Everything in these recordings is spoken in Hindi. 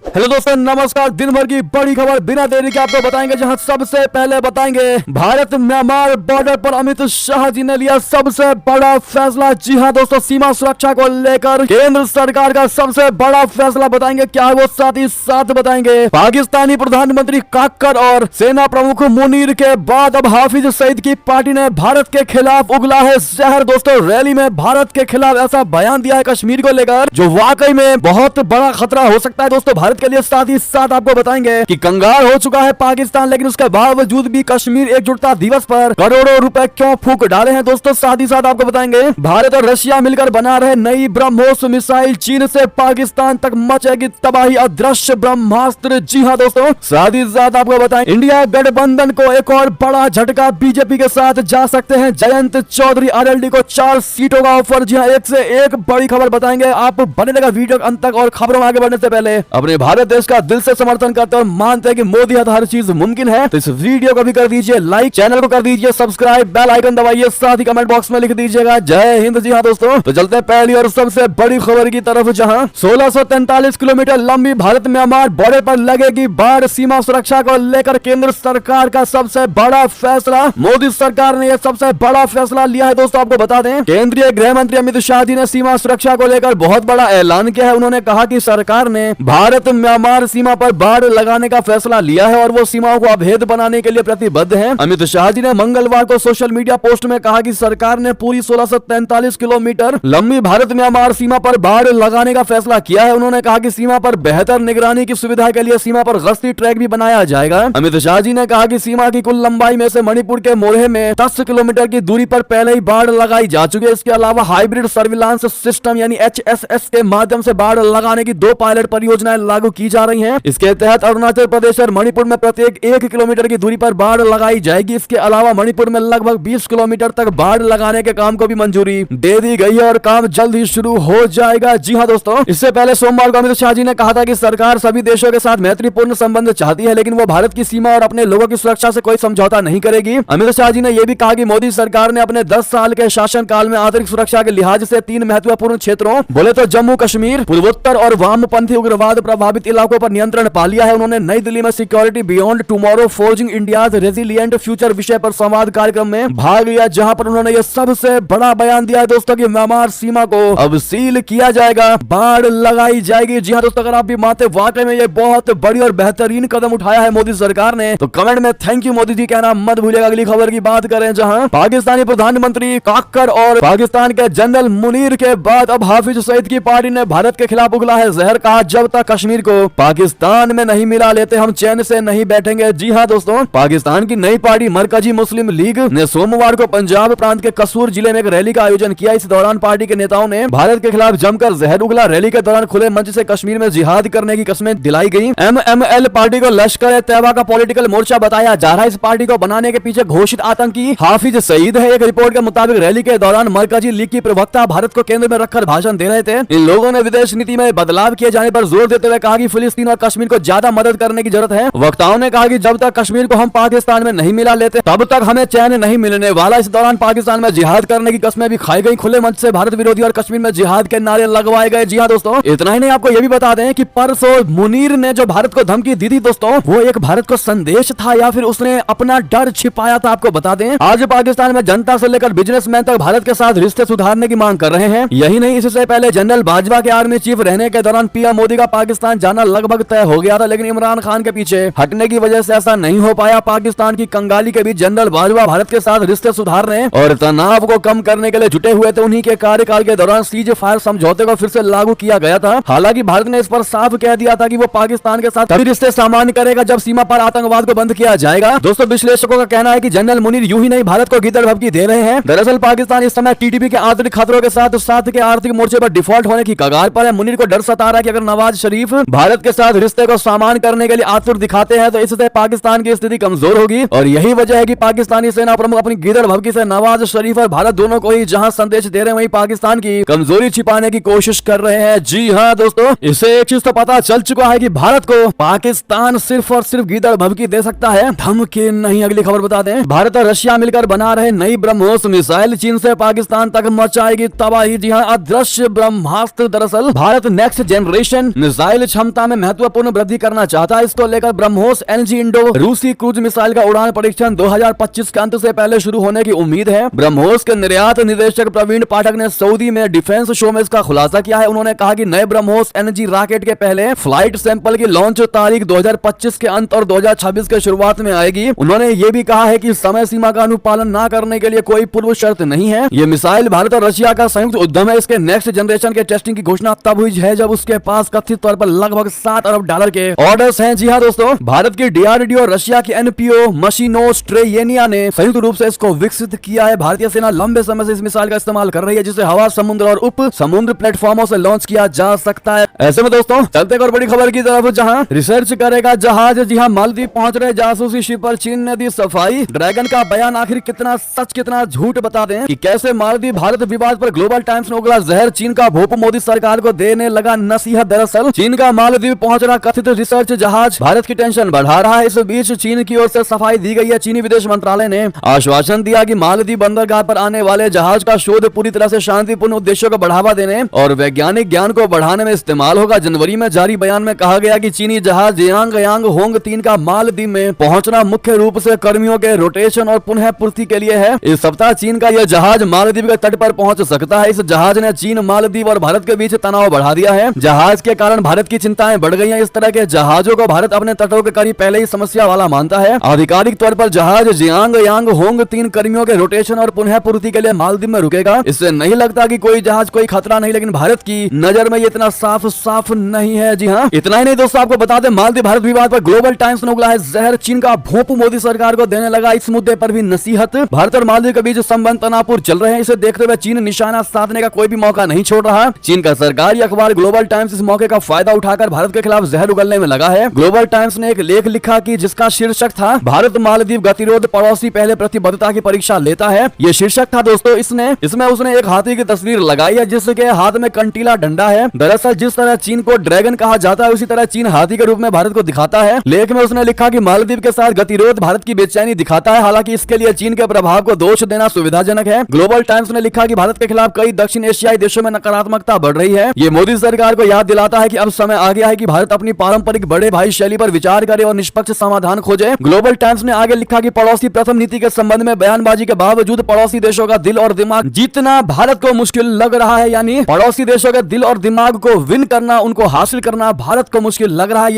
हेलो दोस्तों, नमस्कार। दिन भर की बड़ी खबर बिना देरी के आपको बताएंगे, जहां सबसे पहले बताएंगे भारत म्यांमार बॉर्डर पर अमित शाह जी ने लिया सबसे बड़ा फैसला। जी हां दोस्तों, सीमा सुरक्षा को लेकर केंद्र सरकार का सबसे बड़ा फैसला बताएंगे क्या है वो, साथ ही साथ बताएंगे पाकिस्तानी प्रधानमंत्री काक्कर और सेना प्रमुख मुनीर के बाद अब हाफिज सईद की पार्टी ने भारत के खिलाफ उगला है जहर। दोस्तों, रैली में भारत के खिलाफ ऐसा बयान दिया है कश्मीर को लेकर जो वाकई में बहुत बड़ा खतरा हो सकता है दोस्तों भारत के लिए। साथ ही साथ आपको बताएंगे कि कंगाल हो चुका है पाकिस्तान, लेकिन उसके बावजूद भी कश्मीर एकजुटता दिवस पर करोड़ों रुपए क्यों फूंक डाले हैं दोस्तों। साथ ही साथ आपको बताएंगे भारत और रशिया मिलकर बना रहे नई ब्रह्मोस मिसाइल, चीन से पाकिस्तान तक मचेगी तबाही, अदृश्य ब्रह्मास्त्र। जी हाँ दोस्तों, साथ ही साथ आपको बताएंगे इंडिया गठबंधन को एक और बड़ा झटका, बीजेपी के साथ जा सकते हैं जयंत चौधरी। आरएलडी को 4 सीटों का ऑफर। जी हाँ, एक से एक बड़ी खबर बताएंगे, आप बने रहेगा वीडियो अंत तक। और खबरों में आगे बढ़ने से पहले अपने भारत देश का दिल से समर्थन करते हैं और मानते हैं कि मोदी हद हर चीज मुमकिन है, तो इस वीडियो को भी कर दीजिए लाइक, चैनल को कर दीजिए सब्सक्राइब, बेल आइकन दबाइए, साथ ही कमेंट बॉक्स में लिख दीजिएगा जय हिंद। जी हाँ दोस्तों, तो चलते हैं पहली और सबसे बड़ी खबर की तरफ, जहां 1643 किलोमीटर लंबी भारत म्यांमार बॉर्डर पर लगेगी बाढ़। सीमा सुरक्षा को लेकर केंद्र सरकार का सबसे बड़ा फैसला। मोदी सरकार ने यह सबसे बड़ा फैसला लिया है दोस्तों। आपको बता दें, केंद्रीय गृह मंत्री अमित शाह जी ने सीमा सुरक्षा को लेकर बहुत बड़ा ऐलान किया है। उन्होंने कहा कि सरकार ने भारत म्यांमार सीमा पर बाढ़ लगाने का फैसला लिया है और वो सीमाओं को अभेद बनाने के लिए प्रतिबद्ध है। अमित शाह जी ने मंगलवार को सोशल मीडिया पोस्ट में कहा कि सरकार ने पूरी 1643 किलोमीटर लंबी भारत म्यांमार सीमा पर बाढ़ लगाने का फैसला किया है। उन्होंने कहा कि सीमा पर बेहतर निगरानी की सुविधा के लिए सीमा पर गश्ती ट्रैक भी बनाया जाएगा। अमित शाह जी ने कहा कि सीमा की कुल लंबाई में से मणिपुर के मोरहे में 10 किलोमीटर की दूरी पर पहले ही बाढ़ लगाई जा चुकी है। इसके अलावा हाइब्रिड सर्विलांस सिस्टम यानी HSS के माध्यम से बाढ़ लगाने की 2 पायलट परियोजनाएं लागू की जा रही हैं। इसके तहत अरुणाचल प्रदेश और मणिपुर में प्रत्येक 1 किलोमीटर की दूरी पर बाढ़ लगाई जाएगी। इसके अलावा मणिपुर में लगभग 20 किलोमीटर तक बाढ़ लगाने के काम को भी मंजूरी दे दी गई है और काम जल्द ही शुरू हो जाएगा। जी हाँ दोस्तों, इससे पहले सोमवार को अमित शाह जी ने कहा था कि सरकार सभी देशों के साथ मैत्रीपूर्ण संबंध चाहती है, लेकिन वो भारत की सीमा और अपने लोगों की सुरक्षा से कोई समझौता नहीं करेगी। अमित शाह जी ने यह भी कहा कि मोदी सरकार ने अपने 10 साल के शासनकाल में आंतरिक सुरक्षा के लिहाज से 3 महत्वपूर्ण क्षेत्रों, बोले तो जम्मू कश्मीर, पूर्वोत्तर और वामपंथी उग्रवाद प्रभावित इलाकों पर नियंत्रण पा लिया है। उन्होंने नई दिल्ली में security beyond tomorrow forging India's resilient future विषय पर संवाद कार्यक्रम में भाग लिया, जहां पर उन्होंने यह सबसे बड़ा बयान दिया है दोस्तों कि म्यांमार सीमा को अब सील किया जाएगा, बाढ़ लगाई जाएगी। जी हां दोस्तों, अगर आप भी मानते वाकई में ये बहुत बड़ी और बेहतरीन कदम उठाया है मोदी सरकार ने, तो कमेंट में थैंक यू मोदी जी कहना मत भूलिएगा। अगली खबर की बात करें, जहां पाकिस्तानी प्रधानमंत्री काक्कर और पाकिस्तान के जनरल मुनीर के बाद अब हाफिज सईद की पार्टी ने भारत के खिलाफ उगला है जहर। कहा जब तक कश्मीर को पाकिस्तान में नहीं मिला लेते हम चैन से नहीं बैठेंगे। जी हां दोस्तों, पाकिस्तान की नई पार्टी मरकजी मुस्लिम लीग ने सोमवार को पंजाब प्रांत के कसूर जिले में एक रैली का आयोजन किया। इस दौरान पार्टी के नेताओं ने भारत के खिलाफ जमकर जहर उगला। रैली के दौरान खुले मंच से कश्मीर में जिहाद करने की कस्में दिलाई गई। MML पार्टी को लश्कर तैयबा का पॉलिटिकल मोर्चा बताया जा रहा है। इस पार्टी को बनाने के पीछे घोषित आतंकी हाफिज सईद है। एक रिपोर्ट के मुताबिक रैली के दौरान मरकजी लीग की प्रवक्ता भारत को केंद्र में रखकर भाषण दे रहे थे। इन लोगों ने विदेश नीति में बदलाव किए जाने पर जोर देते हुए कहा कि फिलिस्तीन और कश्मीर को ज्यादा मदद करने की जरूरत है। वक्ताओं ने कहा कि जब तक कश्मीर को हम पाकिस्तान में नहीं मिला लेते तब तक हमें चैन नहीं मिलने वाला। इस दौरान पाकिस्तान में जिहाद करने की कस्में भी खाई गई। खुले मंच से भारत विरोधी और कश्मीर में जिहाद के नारे लगवाए गए। जी हाँ दोस्तों, इतना ही नहीं, आपको यह भी बता दें कि परसों मुनीर ने जो भारत को धमकी दी थी दोस्तों, वो एक भारत को संदेश था या फिर उसने अपना डर छिपाया था। आपको बता दें, आज पाकिस्तान में जनता से लेकर बिजनेसमैन तक भारत के साथ रिश्ते सुधारने की मांग कर रहे हैं। यही नहीं, इससे पहले जनरल बाजवा के आर्मी चीफ रहने के दौरान पीएम मोदी का पाकिस्तान जाना लगभग तय हो गया था, लेकिन इमरान खान के पीछे हटने की वजह से ऐसा नहीं हो पाया। पाकिस्तान की कंगाली के बीच जनरल बाजवा भारत के साथ रिश्ते सुधारने और तनाव को कम करने के लिए जुटे हुए थे। उन्हीं के कार्यकाल के दौरान सीज फायर समझौते को फिर से लागू किया गया था। हालांकि भारत ने इस पर साफ कह दिया था कि वो पाकिस्तान के साथ तभी रिश्ते सामान्य करेगा जब सीमा पर आतंकवाद को बंद किया जाएगा। दोस्तों, विश्लेषकों का कहना है कि जनरल मुनीर यूं ही नहीं भारत को गीदड़ भभकी दे रहे हैं। दरअसल पाकिस्तान इस समय TTP के आंतरिक खतरों के साथ साथ के आर्थिक मोर्चे पर डिफॉल्ट होने की कगार पर है। मुनीर को डर सता रहा है कि अगर नवाज शरीफ भारत के साथ रिश्ते को सामान्य करने के लिए आतुर दिखाते हैं तो इससे पाकिस्तान की स्थिति कमजोर होगी। और यही वजह है कि पाकिस्तानी सेना प्रमुख अपनी गीदड़ भभकी से नवाज शरीफ और भारत दोनों को ही जहां संदेश दे रहे हैं वहीं पाकिस्तान की कमजोरी छिपाने की कोशिश कर रहे हैं। जी हाँ दोस्तों, इससे एक चीज तो पता चल चुका है कि भारत को पाकिस्तान सिर्फ और सिर्फ गीदड़ भभकी दे सकता है, धमकी नहीं। अगली खबर बता दें, भारत और रशिया मिलकर बना रहे नई ब्रह्मोस मिसाइल, चीन से पाकिस्तान तक मचाएगी तबाही। जी हाँ, अदृश्य ब्रह्मास्त्र। दरअसल भारत नेक्स्ट जनरेशन मिसाइल क्षमता में महत्वपूर्ण वृद्धि करना चाहता है। इसको लेकर ब्रह्मोस एनजी इंडो रूसी क्रूज मिसाइल का उड़ान परीक्षण 2025 के अंत से पहले शुरू होने की उम्मीद है। ब्रह्मोस के निर्यात निदेशक प्रवीण पाठक ने सऊदी में डिफेंस शो में इसका खुलासा किया है। उन्होंने कहा कि नए ब्रह्मोस एनजी रॉकेट के पहले फ्लाइट सैंपल की लॉन्च तारीख 2025 के अंत और 2026 के शुरुआत में आएगी। उन्होंने ये भी कहा है कि समय सीमा का अनुपालन न करने के लिए कोई पूर्व शर्त नहीं है। ये मिसाइल भारत और रशिया का संयुक्त उद्यम है। इसके नेक्स्ट जनरेशन के टेस्टिंग की घोषणा तब हुई है जब उसके पास कथित तौर पर लगभग 7 अरब डॉलर के ऑर्डर्स हैं। जी हाँ दोस्तों, भारत की डीआरडीओ और रशिया की एनपीओ मशीनोस्ट्रेयेनिया ने संयुक्त रूप से इसको विकसित किया है। भारतीय सेना लंबे समय से इस मिसाइल का इस्तेमाल कर रही है, जिसे हवा, समुद्र और उप समुद्र प्लेटफॉर्मों से लॉन्च किया जा सकता है। ऐसे में दोस्तों चलते एक और बड़ी खबर की तरफ, जहां रिसर्च करेगा जहाज। जी हाँ, मालदीव पहुंच रहे जासूसी शिप पर चीन ने दी सफाई। ड्रैगन का बयान आखिर कितना सच कितना झूठ बता दें कि कैसे मालदीव भारत विवाद पर ग्लोबल टाइम्स ने उगला जहर, चीन का भोप मोदी सरकार को देने लगा नसीहत। दरअसल चीन का मालदीव पहुंच रहा कथित रिसर्च जहाज भारत की टेंशन बढ़ा रहा है। इस बीच चीन की ओर से सफाई दी गई है। चीनी विदेश मंत्रालय ने आश्वासन दिया कि मालदीव बंदरगाह पर आने वाले जहाज का शोध पूरी तरह से शांतिपूर्ण उद्देश्यों को बढ़ावा देने और वैज्ञानिक ज्ञान को बढ़ाने में इस्तेमाल होगा। जनवरी में जारी बयान में कहा गया कि चीनी जहाज यांग होंग 3 का मालदीव में पहुंचना मुख्य रूप से कर्मियों के रोटेशन और पुनः पूर्ति के लिए है। इस सप्ताह चीन का यह जहाज मालदीव के तट पर पहुंच सकता है। इस जहाज ने चीन, मालदीव और भारत के बीच तनाव बढ़ा दिया है। जहाज के कारण भारत की चिंताएं बढ़ गई हैं। इस तरह के जहाजों को भारत अपने तटों के करीब पहले ही समस्या वाला मानता है। आधिकारिक तौर पर जहाज यांग होंग 3 कर्मियों के रोटेशन और पुनः पूर्ति के लिए मालदीव में रुकेगा। इससे नहीं लगता कि कोई जहाज कोई खतरा नहीं, लेकिन भारत की नजर में ये इतना साफ नहीं है। जी हाँ, इतना ही नहीं दोस्तों, आपको बता दें मालदीव भारत विवाद पर ग्लोबल टाइम्स ने उगला है जहर, चीन का भोंपू मोदी सरकार को देने लगा। इस मुद्दे पर भी नसीहत। भारत और मालदीव के बीच संबंध तनावपूर्ण चल रहे हैं। इसे देखते हुए चीन निशाना साधने का कोई भी मौका नहीं छोड़ रहा। चीन का सरकारी अखबार ग्लोबल टाइम्स इस मौके का फायदा उठाकर भारत के खिलाफ जहर उगलने में लगा है। ग्लोबल टाइम्स ने एक लेख लिखा कि जिसका शीर्षक था भारत मालदीव गतिरोध, पड़ोसी पहले प्रतिबद्धता की परीक्षा लेता है। ये शीर्षक था दोस्तों। इसमें उसने एक हाथी की तस्वीर लगाई है जिसके हाथ में कंटीला डंडा है। दरअसल जिस तरह चीन को ड्रैगन कहा जाता है, उसी तरह चीन हाथी के रूप में भारत को दिखाता है। लेख में उसने लिखा कि मालदीव के साथ गतिरोध भारत की बेचैनी दिखाता है। हालांकि इसके लिए चीन के प्रभाव को दोष देना सुविधाजनक है। ग्लोबल टाइम्स ने लिखा कि भारत के खिलाफ कई दक्षिण एशियाई देशों में नकारात्मकता बढ़ रही है। ये मोदी सरकार को याद दिलाता है कि अब समय आ गया है कि भारत अपनी पारंपरिक बड़े भाई शैली पर विचार करे और निष्पक्ष समाधान खोजे। ग्लोबल टाइम्स ने आगे लिखा कि पड़ोसी प्रथम नीति के संबंध में बयानबाजी के बावजूद पड़ोसी देशों का दिल और दिमाग जीतना भारत को मुश्किल लग रहा है। यानी पड़ोसी देशों के दिल और दिमाग को विन करना, उनको हासिल करना भारत को मुश्किल लग रहा है।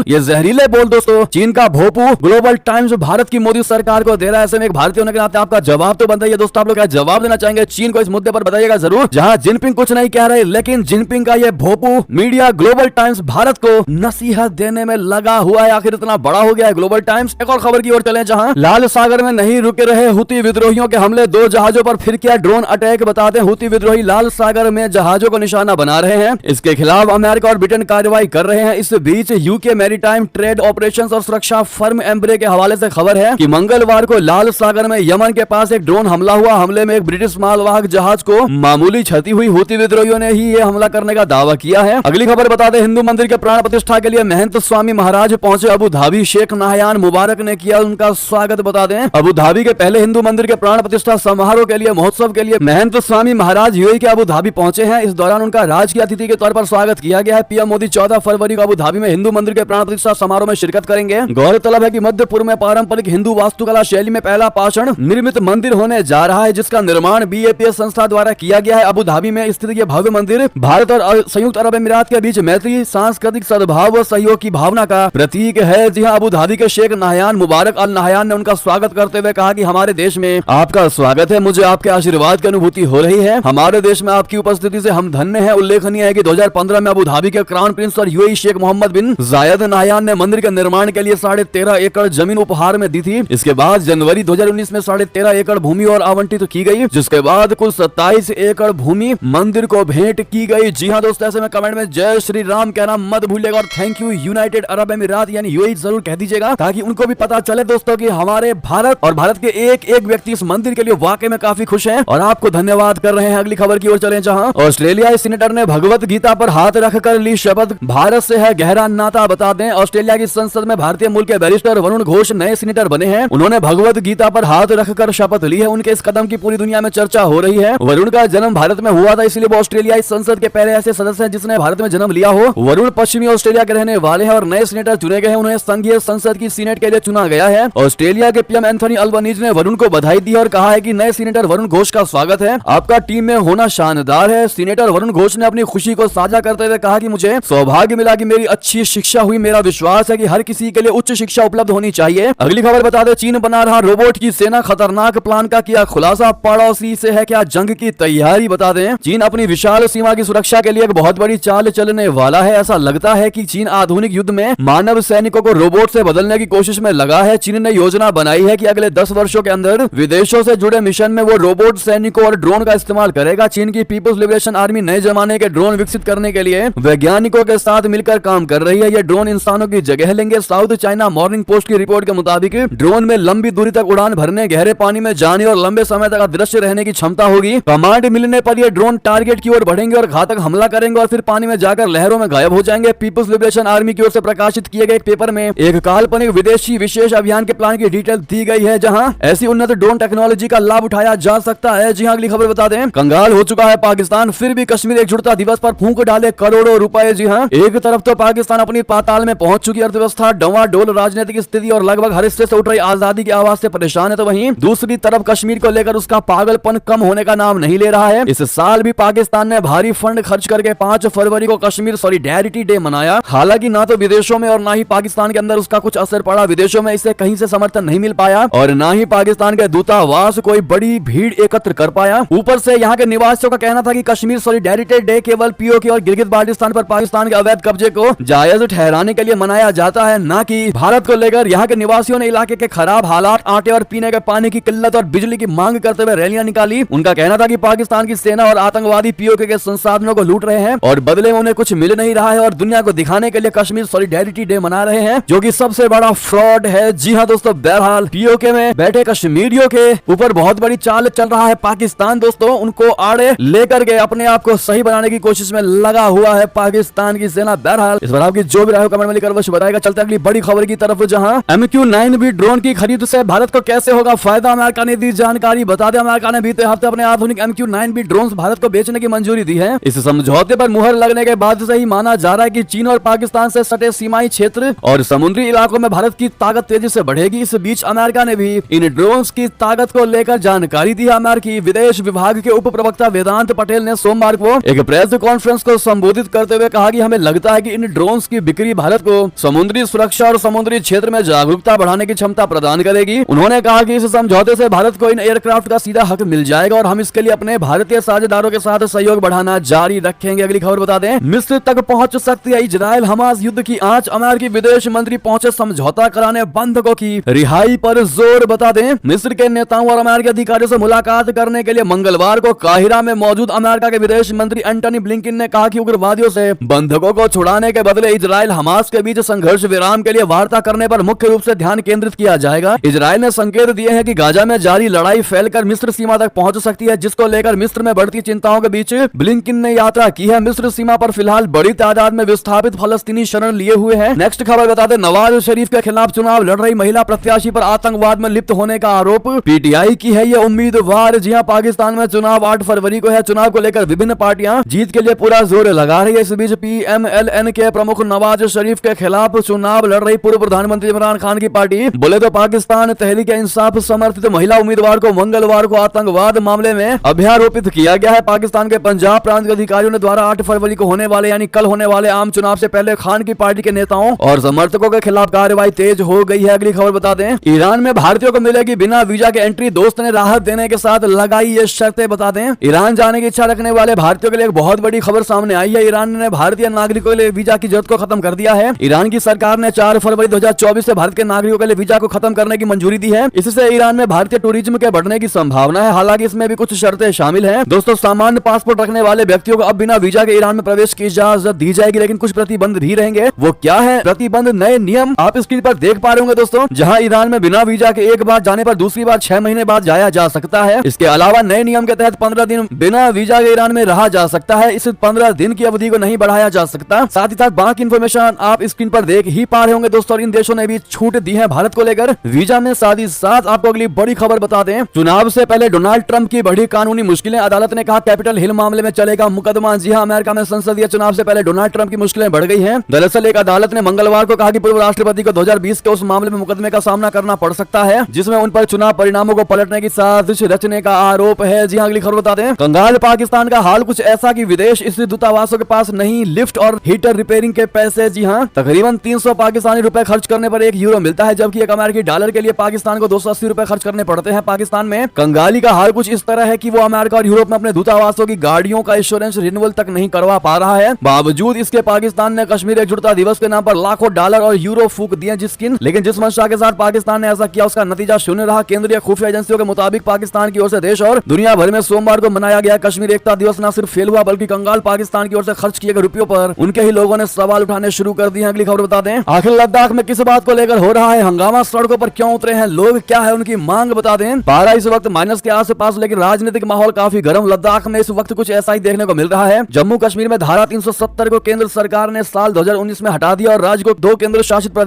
ये जहरीले बोल दोस्तों चीन का भोपू ग्लोबल टाइम्स भारत की मोदी सरकार को दे रहा है। ऐसे में एक भारतीय होने के नाते आपका जवाब तो बनता है। दोस्तों आप लोग क्या जवाब देना चाहेंगे चीन को इस मुद्दे पर, बताइएगा जरूर। जहां जिनपिंग कुछ नहीं कह रहे, लेकिन जिनपिंग का ये भोपू मीडिया ग्लोबल टाइम्स भारत को नसीहत देने में लगा हुआ है। आखिर इतना बड़ा हो गया है ग्लोबल टाइम्स। एक और खबर की ओर चले, जहां लाल सागर में नहीं रुके रहे हुती विद्रोहियों के हमले, 2 जहाजों पर फिर किया ड्रोन अटैक। बताते हैं हुती विद्रोही लाल सागर में जहाजों को निशाना बना रहे हैं। इसके खिलाफ अमेरिका और ब्रिटेन कार्रवाई कर रहे हैं। इस बीच यूके मैरीटाइम ट्रेड ऑपरेशंस और सुरक्षा फर्म एम्ब्रे के हवाले से खबर है कि मंगलवार को लाल सागर में यमन के पास एक ड्रोन हमला हुआ। हमले में एक ब्रिटिश मालवाहक जहाज को मामूली क्षति हुई। हुती विद्रोहियों ने ही ये हमला करने का दावा किया है। अगली खबर बता दें, हिंदू मंदिर के प्राण प्रतिष्ठा के लिए महंत स्वामी महाराज पहुंचे अबू धाबी। शेख नाहयान मुबारक ने किया उनका स्वागत। बता दें अबू धाबी के पहले हिंदू मंदिर के प्राण प्रतिष्ठा समारोह के लिए महोत्सव के लिए महंत स्वामी महाराज यूएई के अबू धाबी पहुंचे हैं। इस दौरान उनका राजकीय अतिथि के तौर पर स्वागत किया गया है। पीएम मोदी 14 फरवरी को अबू धाबी में हिंदू मंदिर के प्राण प्रतिष्ठा समारोह में शिरकत करेंगे। गौरतलब है कि मध्य पूर्व में पारंपरिक हिंदू वास्तुकला शैली में पहला पाषाण निर्मित मंदिर होने जा रहा है, जिसका निर्माण बीएपीएस संस्था द्वारा किया गया है। अबू धाबी में स्थित यह भव्य मंदिर भारत और संयुक्त अरब अमीरात के बीच मैत्री, सांस्कृतिक सद्भाव व सहयोग की भावना का प्रतीक है। जी हाँ, अबू धाबी के शेख नाहयान मुबारक अल नाहयान ने उनका स्वागत करते हुए कहा कि हमारे देश में आपका स्वागत है, मुझे आपके आशीर्वाद की अनुभूति हो रही है। हमारे देश में आपकी उपस्थिति से हम धन्य हैं। उल्लेखनीय है कि 2015 में अबू धाबी के क्राउन प्रिंस और यूएई शेख मोहम्मद बिन जायद नाहयान ने मंदिर के निर्माण के लिए 13.5 एकड़ जमीन उपहार में दी थी। इसके बाद जनवरी 2019 में 13.5 एकड़ भूमि और आवंटित की गई, जिसके बाद कुल 27 एकड़ भूमि मंदिर को भेंट की गई। जी हाँ दोस्तों, ऐसे में कमेंट में जय श्री राम कहना मत भूलिएगा और थैंक यू यूनाइटेड अरब अमीरात यानी यूएई जरूर कह दीजिएगा, ताकि उनको भी पता चले दोस्तों कि हमारे भारत और भारत के एक एक व्यक्ति इस मंदिर के लिए वाकई में काफी खुश हैं और आपको धन्यवाद कर रहे हैं। अगली खबर की ओर चलें, जहां ऑस्ट्रेलियाई सीनेटर ने भगवत गीता पर हाथ रखकर ली शपथ। भारत से है गहरा नाता। बता दें ऑस्ट्रेलिया की संसद में भारतीय मूल के बैरिस्टर वरुण घोष नए सीनेटर बने हैं। उन्होंने भगवत गीता पर हाथ रखकर शपथ ली है। उनके इस कदम की पूरी दुनिया में चर्चा हो रही है। वरुण का जन्म भारत में हुआ था, इसलिए वो ऑस्ट्रेलियाई संसद के पहले ऐसे सदस्य हैं जिसने भारत में जन्म लिया हो। वरुण पश्चिमी ऑस्ट्रेलिया के रहने वाले हैं और नए सीनेटर चुने गए हैं। उन्हें संघीय संसद की सीनेट के लिए चुना गया है। ऑस्ट्रेलिया के पीएम एंथनी अल्बनीज ने वरुण को बधाई दी और कहा है कि नए सीनेटर वरुण घोष का स्वागत है, आपका टीम में होना शानदार है। सीनेटर वरुण घोष ने अपनी खुशी को साझा करते हुए कहा कि मुझे सौभाग्य मिला कि मेरी अच्छी शिक्षा हुई। मेरा विश्वास है कि हर किसी के लिए उच्च शिक्षा उपलब्ध होनी चाहिए। अगली खबर बता दें, चीन बना रहा रोबोट की सेना, खतरनाक प्लान का किया खुलासा। पड़ोसी से है क्या जंग की तैयारी, बता दें चीन अपनी विशाल सीमा की सुरक्षा के लिए एक बहुत बड़ी चाल चलने वाला है। ऐसा लगता है कि चीन आधुनिक युद्ध में मानव सैनिकों को रोबोट से बदलने की कोशिश में लगा है। चीन ने योजना बनाई है कि अगले 10 वर्षों के अंदर विदेशों से जुड़े मिशन में वो रोबोट सैनिकों और ड्रोन का इस्तेमाल करेगा। चीन की पीपुल्स लिबरेशन आर्मी नए जमाने के ड्रोन विकसित करने के लिए वैज्ञानिकों के साथ मिलकर काम कर रही है। ये ड्रोन इंसानों की जगह लेंगे। साउथ चाइना मॉर्निंग पोस्ट की रिपोर्ट के मुताबिक ड्रोन में लंबी दूरी तक उड़ान भरने, गहरे पानी में जाने और लंबे समय तक अदृश्य रहने की क्षमता होगी। कमांड मिलने पर ये ड्रोन टारगेट की ओर बढ़ेंगे और घातक हमला करेंगे और फिर पानी में जाकर लहरों में गायब हो जाएंगे। पीपुल्स लिबरेशन आर्मी की ओर से प्रकाशित किए गए एक पेपर में एक काल्पनिक विदेशी विशेष अभियान के प्लान की डिटेल दी गई है, जहां ऐसी उन्नत ड्रोन टेक्नोलॉजी का लाभ उठाया जा सकता है। जी हां, अगली खबर बता दें, कंगाल हो चुका है पाकिस्तान, फिर भी कश्मीर एकजुटता दिवस पर फूंक डाले करोड़ों रुपए। जी हां, एक तरफ तो पाकिस्तान अपनी पाताल में पहुंच चुकी अर्थव्यवस्था, डवाडोल राजनीतिक स्थिति और लगभग हर हिस्से से उठ रही आजादी की आवाज से परेशान है, तो वहीं दूसरी तरफ कश्मीर को लेकर उसका पागलपन कम होने का नाम नहीं ले रहा है। इस साल भी पाकिस्तान ने भारी फंड खर्च करके 5 फरवरी को कश्मीर सॉलिडेरिटी डे मनाया। हालांकि ना तो विदेशों में और ना ही पाकिस्तान के अंदर उसका कुछ असर पड़ा। विदेशों में इसे कहीं से समर्थन नहीं मिल पाया और ना ही पाकिस्तान के दूतावास कोई बड़ी भीड़ एकत्र कर पाया। ऊपर से यहाँ के निवासियों का कहना था कि कश्मीर सॉलिडेरिटी डे केवल पीओके और गिलगित बाल्टिस्तान पर पाकिस्तान के अवैध कब्जे को जायज ठहराने के लिए मनाया जाता है, ना कि भारत को लेकर। यहाँ के निवासियों ने इलाके के खराब हालात, आटे और पीने के पानी की किल्लत और बिजली की मांग करते हुए रैलियां निकाली। उनका कहना था कि पाकिस्तान की सेना और आतंकवादी पीओके के संसाधनों को लूट रहे हैं और बदले में उन्हें कुछ मिल नहीं रहा है और दुनिया को दिखाने के लिए कश्मीर सॉलिडेरिटी डे मना रहे हैं, जो कि सबसे बड़ा फ्रॉड है। जी हाँ दोस्तों, बहरहाल पीओके में बैठे कश्मीरियों के ऊपर बहुत बड़ी चाल चल रहा है पाकिस्तान। दोस्तों, उनको आड़े लेकर के अपने आप को सही बनाने की कोशिश में लगा हुआ है पाकिस्तान की सेना। बहरहाल इस बार आपकी जो भी राय हो कमेंट में लिखकर अवश्य बताएगा। चलते अगली बड़ी खबर की तरफ, जहां MQ-9B ड्रोन की खरीद से भारत को कैसे होगा फायदा, अमेरिका ने दी जानकारी। बता दें, अमेरिका ने बीते हफ्ते अपने आधुनिक MQ-9B ड्रोन भारत को बेचने की मंजूरी दी है। इस समझौते पर मुहर लगने के बाद से ही माना जा रहा है कि चीन और पाकिस्तान से सटे सीमाई क्षेत्र और समुद्री इलाकों में भारत की ताकत तेजी से बढ़ेगी। इस बीच अमेरिका ने भी इन ड्रोन्स की ताकत को लेकर जानकारी दी है। अमेरिकी विदेश विभाग के उप प्रवक्ता वेदांत पटेल ने सोमवार को एक प्रेस कॉन्फ्रेंस को संबोधित करते हुए कहा कि हमें लगता है कि इन ड्रोन्स की बिक्री भारत को समुद्री सुरक्षा और समुद्री क्षेत्र में जागरूकता बढ़ाने की क्षमता प्रदान करेगी। उन्होंने कहा कि इस समझौते से भारत को इन एयरक्राफ्ट का सीधा हक मिल जाएगा और हम इसके लिए अपने भारतीय साझेदारों के साथ सहयोग बढ़ाना जारी रखेंगे। अगली खबर बता दें, मिस्र तक पहुंच सकती है इजराइल हमास युद्ध की आंच, अमेरिकी विदेश मंत्री पहुंचे समझौता कराने, बंधकों की रिहाई पर जोर। बता दें, मिस्र के नेताओं और अमेरिकी अधिकारियों से मुलाकात करने के लिए मंगलवार को काहिरा में मौजूद अमेरिका के विदेश मंत्री एंटनी ब्लिंकन ने कहा कि उग्रवादियों से बंधकों को छुड़ाने के बदले इजराइल हमास के बीच संघर्ष विराम के लिए वार्ता करने पर मुख्य रूप से ध्यान केंद्रित किया जाएगा। इजराइल ने संकेत दिए हैं कि गाजा में जारी लड़ाई फैलकर मिस्र सीमा तक पहुंच सकती है, जिसको लेकर मिस्र में बढ़ती चिंताओं के बीच ब्लिंकन ने यात्रा की है। मिस्र सीमा पर फिलहाल बड़ी तादाद में विस्थापित फलस्तीनी शरण लिए हुए हैं। नेक्स्ट खबर बता दें, नवाज शरीफ के खिलाफ चुनाव लड़ रही महिला प्रत्याशी पर आतंकवाद में लिप्त होने का आरोप, पीटीआई की है ये उम्मीदवार। जी हां, पाकिस्तान में चुनाव 8 फरवरी को है। चुनाव को लेकर विभिन्न पार्टियां जीत के लिए पूरा जोर लगा रही है। इस बीच PMLN के प्रमुख नवाज शरीफ के खिलाफ चुनाव लड़ रही पूर्व प्रधानमंत्री इमरान खान की पार्टी बोले तो पाकिस्तान तहरीक इंसाफ समर्थित महिला उम्मीदवार को मंगलवार को आतंकवाद मामले में अभ्यारोपित किया गया है। पाकिस्तान के पंजाब प्रांत के अधिकारियों ने द्वारा 8 फरवरी को होने वाले यानी कल होने वाले आम चुनाव से पहले खान की पार्टी के नेताओं और समर्थकों के खिलाफ कार्रवाई तेज हो गई है। अगली खबर बता दें, ईरान में भारतीयों को मिलेगी बिना वीजा के एंट्री, दोस्त ने राहत देने के साथ लगाई ये शर्तें। बता दें, ईरान जाने की इच्छा रखने वाले भारतीयों के लिए एक बहुत बड़ी खबर सामने आई है। ईरान ने भारतीय नागरिकों के लिए वीजा की जरूरत को खत्म कर दिया है। ईरान की सरकार ने 4 फरवरी 2024 से भारत के नागरिकों के लिए वीजा को खत्म करने की मंजूरी दी है। इससे ईरान में भारतीय टूरिज्म के बढ़ने की संभावना है। हालांकि इसमें भी कुछ शर्तें शामिल हैं। दोस्तों, सामान्य पासपोर्ट रखने वाले व्यक्तियों को अब बिना वीजा के ईरान में प्रवेश की इजाजत दी जाएगी, लेकिन कुछ प्रतिबंध भी रहेंगे। वो क्या है प्रतिबंध, नए नियम आप स्क्रीन पर देख पा रहे होंगे दोस्तों, जहां ईरान में बिना वीजा के एक बार जाने पर दूसरी बार 6 महीने बाद जाया जा सकता है। इसके अलावा नए नियम के तहत 15 दिन बिना वीजा के ईरान में रहा जा सकता है। इस 15 दिन की अवधि को नहीं बढ़ाया जा सकता। साथ ही साथ बाकी इन्फॉर्मेशन आप स्क्रीन पर देख ही पा रहे होंगे दोस्तों। इन देशों ने भी छूट दी है भारत को लेकर वीजा में। साथ ही साथ आपको अगली बड़ी खबर बता दें, चुनाव से पहले डोनाल्ड ट्रंप की बड़ी कानूनी मुश्किलें, अदालत ने कहा कैपिटल हिल मामले में चलेगा मुकदमा। जी हां, अमेरिका में संसदीय चुनाव चुनाव से पहले डोनाल्ड ट्रंप की मुश्किलें बढ़ गई हैं। दरअसल एक अदालत ने मंगलवार को कहा कि पूर्व राष्ट्रपति को 2020 के उस मामले में मुकदमे का सामना करना पड़ सकता है जिसमें उन पर चुनाव परिणामों को पलटने की साजिश रचने का आरोप है। जी हाँ, अगली खबर बता दें, कंगाल पाकिस्तान का हाल कुछ ऐसा कि विदेश स्थित दूतावासों के पास नहीं लिफ्ट और हीटर रिपेयरिंग के पैसे। जी हाँ, तकरीबन 300 पाकिस्तानी रुपए खर्च करने पर €1 मिलता है, जबकि एक अमेरिकी डॉलर के लिए पाकिस्तान को 280 रुपए खर्च करने पड़ते हैं। पाकिस्तान में कंगाली का हाल कुछ इस तरह है कि वो अमेरिका और यूरोप में अपने दूतावासों की गाड़ियों का इंश्योरेंस रिन्यूअल तक नहीं करवा पा रहा है। बावजूद इसके पाकिस्तान ने कश्मीर एकजुटता दिवस के नाम पर लाखों डॉलर और यूरो फूंक दिए, लेकिन जिस मंशा के साथ पाकिस्तान ने ऐसा किया उसका नतीजा शून्य रहा। केंद्रीय खुफिया एजेंसियों के मुताबिक पाकिस्तान की ओर से देश और दुनिया भर में सोमवार को मनाया गया कश्मीर एकता दिवस न सिर्फ फेल हुआ बल्कि कंगाल पाकिस्तान की ओर से खर्च किए गए रुपयों पर उनके ही लोगों ने सवाल उठाने शुरू कर दिए। अगली खबर बता दें, आखिर लद्दाख में किस बात को लेकर हो रहा है हंगामा, सड़कों पर क्यों उतरे हैं लोग, क्या है उनकी मांग, बता दें। पारा इस वक्त माइनस के आसपास, लेकिन राजनीतिक माहौल काफी गर्म। लद्दाख में इस वक्त कुछ ऐसा ही देखने को मिल रहा है। जम्मू कश्मीर में धारा 370 को केंद्र सरकार ने साल 2019 में हटा दिया और राज्य को 2 केंद्र शासित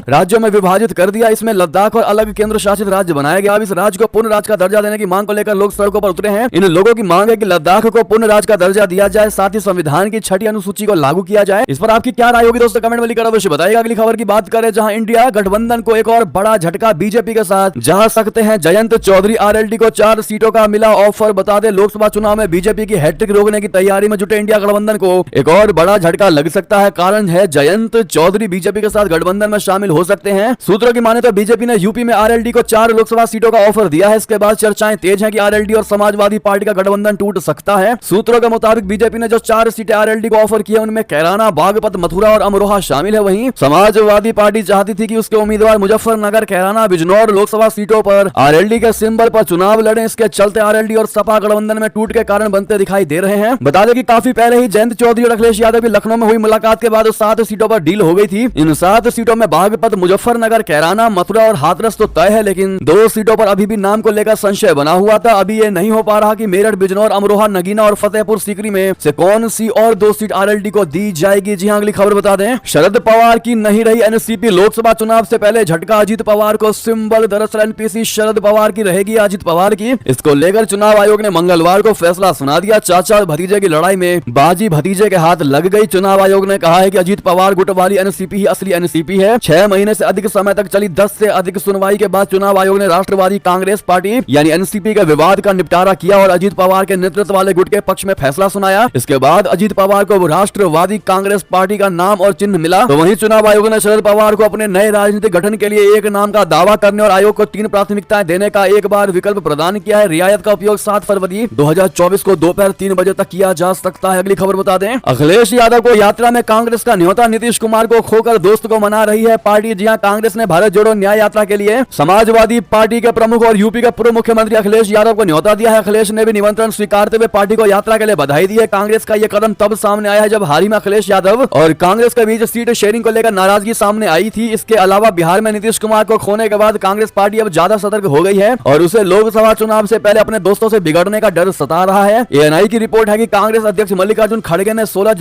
राज्यों में विभाजित कर दिया। इसमें लद्दाख और अलग केंद्र शासित राज्य बनाया गया। अब इस राज्य को पूर्ण राज्य का दर्जा देने की मांग को लेकर लोग सड़कों पर उतरे हैं। इन लोगों की मांग है कि लद्दाख को पूर्ण राज्य का दर्जा दिया जाए, साथ ही संविधान की 6ठी अनुसूची को लागू किया जाए। इस पर आपकी क्या राय होगी दोस्तों, कमेंट में लिखकर अवश्य बताइएगा। अगली खबर की बात करें, जहां इंडिया गठबंधन को एक और बड़ा झटका बीजेपी के साथ जा सकते हैं जयंत चौधरी। आरएलडी को 4 सीटों का मिला ऑफर। बता दें, लोकसभा चुनाव में बीजेपी की हैट्रिक रोकने की तैयारी में जुटे इंडिया गठबंधन को एक और बड़ा झटका लग सकता है। कारण है जयंत चौधरी बीजेपी के साथ गठबंधन में शामिल हो सकते हैं। सूत्रों की माने तो बीजेपी ने यूपी में आरएलडी को 4 लोकसभा सीटों का ऑफर दिया है। इसके बाद चर्चाएं तेज हैं कि आरएलडी और समाजवादी पार्टी का गठबंधन टूट सकता है। सूत्रों के मुताबिक बीजेपी ने जो 4 सीटें आरएलडी को ऑफर की है उनमें कैराना, बागपत, मथुरा और अमरोहा शामिल है। वहीं समाजवादी पार्टी चाहती थी कि उसके उम्मीदवार मुजफ्फरनगर, कैराना, बिजनौर लोकसभा सीटों पर आरएलडी के सिंबल पर चुनाव लड़े। इसके चलते आरएलडी और सपा गठबंधन में टूट के कारण बनते दिखाई दे रहे हैं। बता दें कि काफी पहले ही जयंत चौधरी और अखिलेश यादव की लखनऊ में हुई मुलाकात के बाद 7 सीटों पर डील हो गई थी। इन 7 सीटों में बागपत, मुजफ्फरनगर, कैराना, मथुरा और हाथरस तो तय है, लेकिन 2 सीटों पर अभी भी नाम को लेकर संशय बना हुआ था। अभी ये नहीं हो पा रहा कि मेरठ, बिजनौर, अमरोहा, नगीना और फतेहपुर सीकरी में से कौन सी और 2 सीट आरएलडी को दी जाएगी। जी हां, अगली खबर बता दें, शरद पवार की नहीं रही एनसीपी। लोकसभा चुनाव से पहले झटका अजीत पवार को सिंबल। दरअसल एनपीसी शरद पवार की रहेगी अजीत पवार की। इसको लेकर चुनाव आयोग ने मंगलवार को फैसला सुना दिया। चाचा और भतीजे की लड़ाई में बाजी भतीजे के हाथ लग गई। चुनाव आयोग ने कहा है कि अजीत पवार गुट वाली एनसीपी ही असली एनसीपी है। 6 महीने से अधिक समय तक चली 10 से अधिक सुनवाई के बाद चुनाव आयोग ने राष्ट्रवादी कांग्रेस पार्टी यानी एनसीपी के विवाद का निपटारा किया और अजीत पवार के नेतृत्व वाले गुट के पक्ष में फैसला सुनाया। इसके बाद अजीत पवार को राष्ट्रवादी कांग्रेस पार्टी का नाम और चिन्ह मिला। तो वहीं चुनाव आयोग ने शरद पवार को अपने नए राजनीतिक गठन के लिए एक नाम का दावा करने और आयोग को 3 प्राथमिकताएं देने का एक बार विकल्प प्रदान किया है। रियायत का उपयोग 7 फरवरी 2024 को दोपहर 3 बजे तक किया जा सकता है। अगली खबर बता दें, अखिलेश यादव को यात्रा में कांग्रेस का न्योता। नीतीश कुमार को खोकर दोस्त को मना रही है पार्टी। जी हां, कांग्रेस ने भारत जोड़ो न्याय यात्रा के लिए समाजवादी पार्टी के प्रमुख और यूपी के पूर्व मुख्यमंत्री अखिलेश यादव को न्योता दिया है। अखिलेश ने भी निमंत्रण स्वीकारते हुए पार्टी को यात्रा के लिए बधाई दी है। कांग्रेस का यह कदम तब सामने आया है जब हाल ही में अखिलेश यादव और कांग्रेस के बीच सीट शेयरिंग को लेकर नाराजगी सामने आई थी। इसके अलावा बिहार में नीतीश कुमार को खोने के बाद कांग्रेस पार्टी अब ज्यादा सतर्क हो गई है और उसे लोकसभा चुनाव से पहले अपने दोस्तों से बिगड़ने का डर सता रहा है। एएनआई की रिपोर्ट है कि कांग्रेस अध्यक्ष मल्लिकार्जुन खड़गे ने 16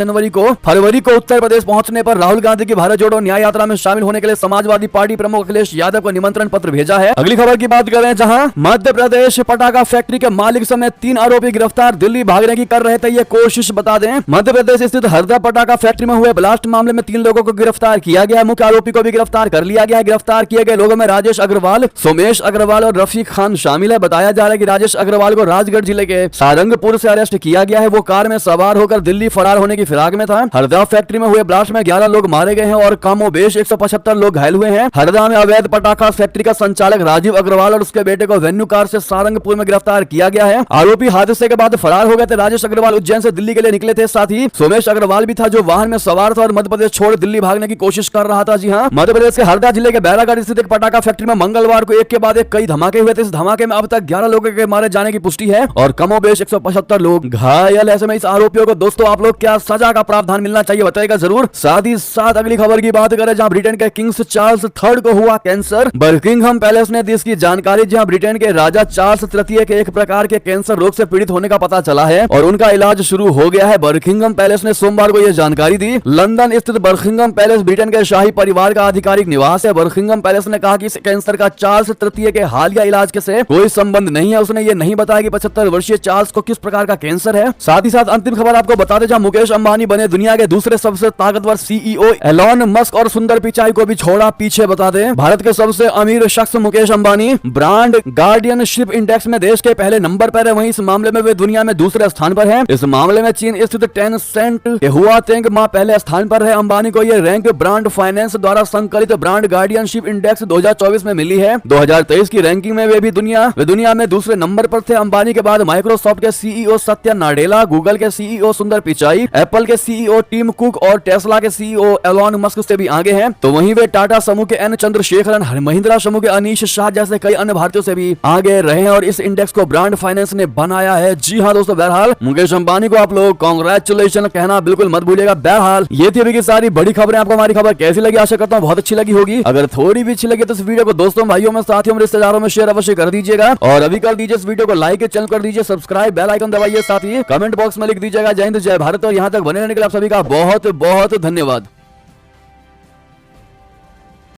फरवरी को उत्तर प्रदेश पहुंचने पर राहुल गांधी की भारत जोड़ो न्याय यात्रा में शामिल होने के लिए समाजवादी पार्टी प्रमुख अखिलेश यादव को निमंत्रण पत्र भेजा है। अगली खबर की बात करें, जहां मध्य प्रदेश पटाखा फैक्ट्री के मालिक समेत 3 आरोपी गिरफ्तार। दिल्ली भागने की कर रहे थे ये कोशिश। बता दें, मध्य प्रदेश स्थित हरदा पटाखा फैक्ट्री में हुए ब्लास्ट मामले में 3 लोगों को गिरफ्तार किया गया है। मुख्य आरोपी को भी गिरफ्तार कर लिया गया है। गिरफ्तार किए गए लोगों में राजेश अग्रवाल, सोमेश अग्रवाल और रफीक खान शामिल है। बताया जा रहा है कि राजेश अग्रवाल को राजगढ़ जिले के सारंगपुर से अरेस्ट किया गया है। वो कार में सवार होकर दिल्ली फरार होने की फिराक में था। हरदा फैक्ट्री में हुए ब्लास्ट में 11 लोग मारे गए हैं और कमोबेश 175 लोग घायल हुए हैं। हरदा में अवैध पटाखा फैक्ट्री का संचालक राजीव अग्रवाल और उसके बेटे को वेन्यू कार से सारंगपुर में गिरफ्तार किया गया है। आरोपी हादसे के बाद फरार हो गए थे। राजेश अग्रवाल उज्जैन से दिल्ली के लिए निकले थे। साथ ही सोमेश अग्रवाल भी था जो वाहन में सवार था और मध्य प्रदेश छोड़ दिल्ली भागने की कोशिश कर रहा था। जी हां, मध्य प्रदेश के हरदा जिले के बैरागढ़ स्थित एक पटाखा फैक्ट्री में मंगलवार को एक के बाद एक कई धमाके हुए थे। इस धमाके में अब तक 11 लोगों के मारे जाने की पुष्टि है और कमोबेश 175 लोग घायल। ऐसे में इस आरोपियों को दोस्तों आप लोग क्या सजा का प्रावधान मिलना चाहिए बताइएगा जरूर। साथ ही साथ अगली खबर की बात करें, जहां ब्रिटेन के किंग्स चार्ल्स III को हुआ कैंसर। बर्किंघम पैलेस ने दी इसकी जानकारी। जहां ब्रिटेन के राजा चार्ल्स III के एक प्रकार के कैंसर रोग से पीड़ित होने का पता चला है और उनका इलाज शुरू हो गया है। बर्किंघम पैलेस ने सोमवार को यह जानकारी दी। लंदन स्थित बर्किंघम पैलेस ब्रिटेन के शाही परिवार का आधिकारिक निवास है। बर्किंघम पैलेस ने कहा कि इस कैंसर का चार्ल्स III के हालिया इलाज से कोई संबंध नहीं है। उसने ये नहीं बताया कि 75 वर्षीय चार्ल्स को किस प्रकार का कैंसर है। साथ ही साथ अंतिम खबर आपको बता दें, जहां मुकेश मुकेश अंबानी बने दुनिया के दूसरे सबसे ताकतवर सीईओ। एलॉन मस्क और सुंदर पिचाई को भी छोड़ा पीछे बता दें। भारत के सबसे अमीर शख्स Mukesh Ambani brand guardianship index में देश के पहले नंबर पर है, वहीं इस मामले में वे दुनिया में दूसरे स्थान पर है। इस मामले में चीन स्थित टेंसेंट के हुआतेंग मा पहले स्थान पर है। अंबानी को यह रैंक ब्रांड फाइनेंस द्वारा संकलित ब्रांड गार्डियनशिप इंडेक्स 2024 में मिली है। 2023 की रैंकिंग में वे दुनिया में दूसरे नंबर पर थे। अंबानी के बाद माइक्रोसॉफ्ट के सीईओ सत्या नाडेला, गूगल के सीईओ सुंदर पिचाई, एप्पल के सीईओ टिम कुक और टेस्ला के सीईओ एलॉन मस्क से भी आगे हैं। तो वहीं वे टाटा समूह के एन चंद्रशेखरन, महिंद्रा समूह के अनीश शाह जैसे कई अन्य भारतीयों से भी आगे रहे हैं और इस इंडेक्स को ब्रांड फाइनेंस ने बनाया है। जी हाँ दोस्तों, बहरहाल मुकेश अंबानी को आप लोग कांग्रेचुलेशन कहना बिल्कुल मत भूलिएगा। बहरहाल ये थी अभी की सारी बड़ी खबरें। आपको हमारी खबर कैसी लगी? आशा करता हूँ बहुत अच्छी लगी होगी। अगर थोड़ी भी अच्छी लगी तो इस वीडियो को दोस्तों, भाइयों में, साथियों में, रिश्तेदारों में शेयर अवश्य कर दीजिएगा और अभी कर दीजिए इस वीडियो को लाइक, चैनल कर दीजिए सब्सक्राइब, बेल आइकन दबाइए, साथ ही कमेंट बॉक्स में लिख दीजिएगा जय हिंद जय भारत। और यहाँ तक बने रहने के लिए आप सभी का बहुत बहुत धन्यवाद।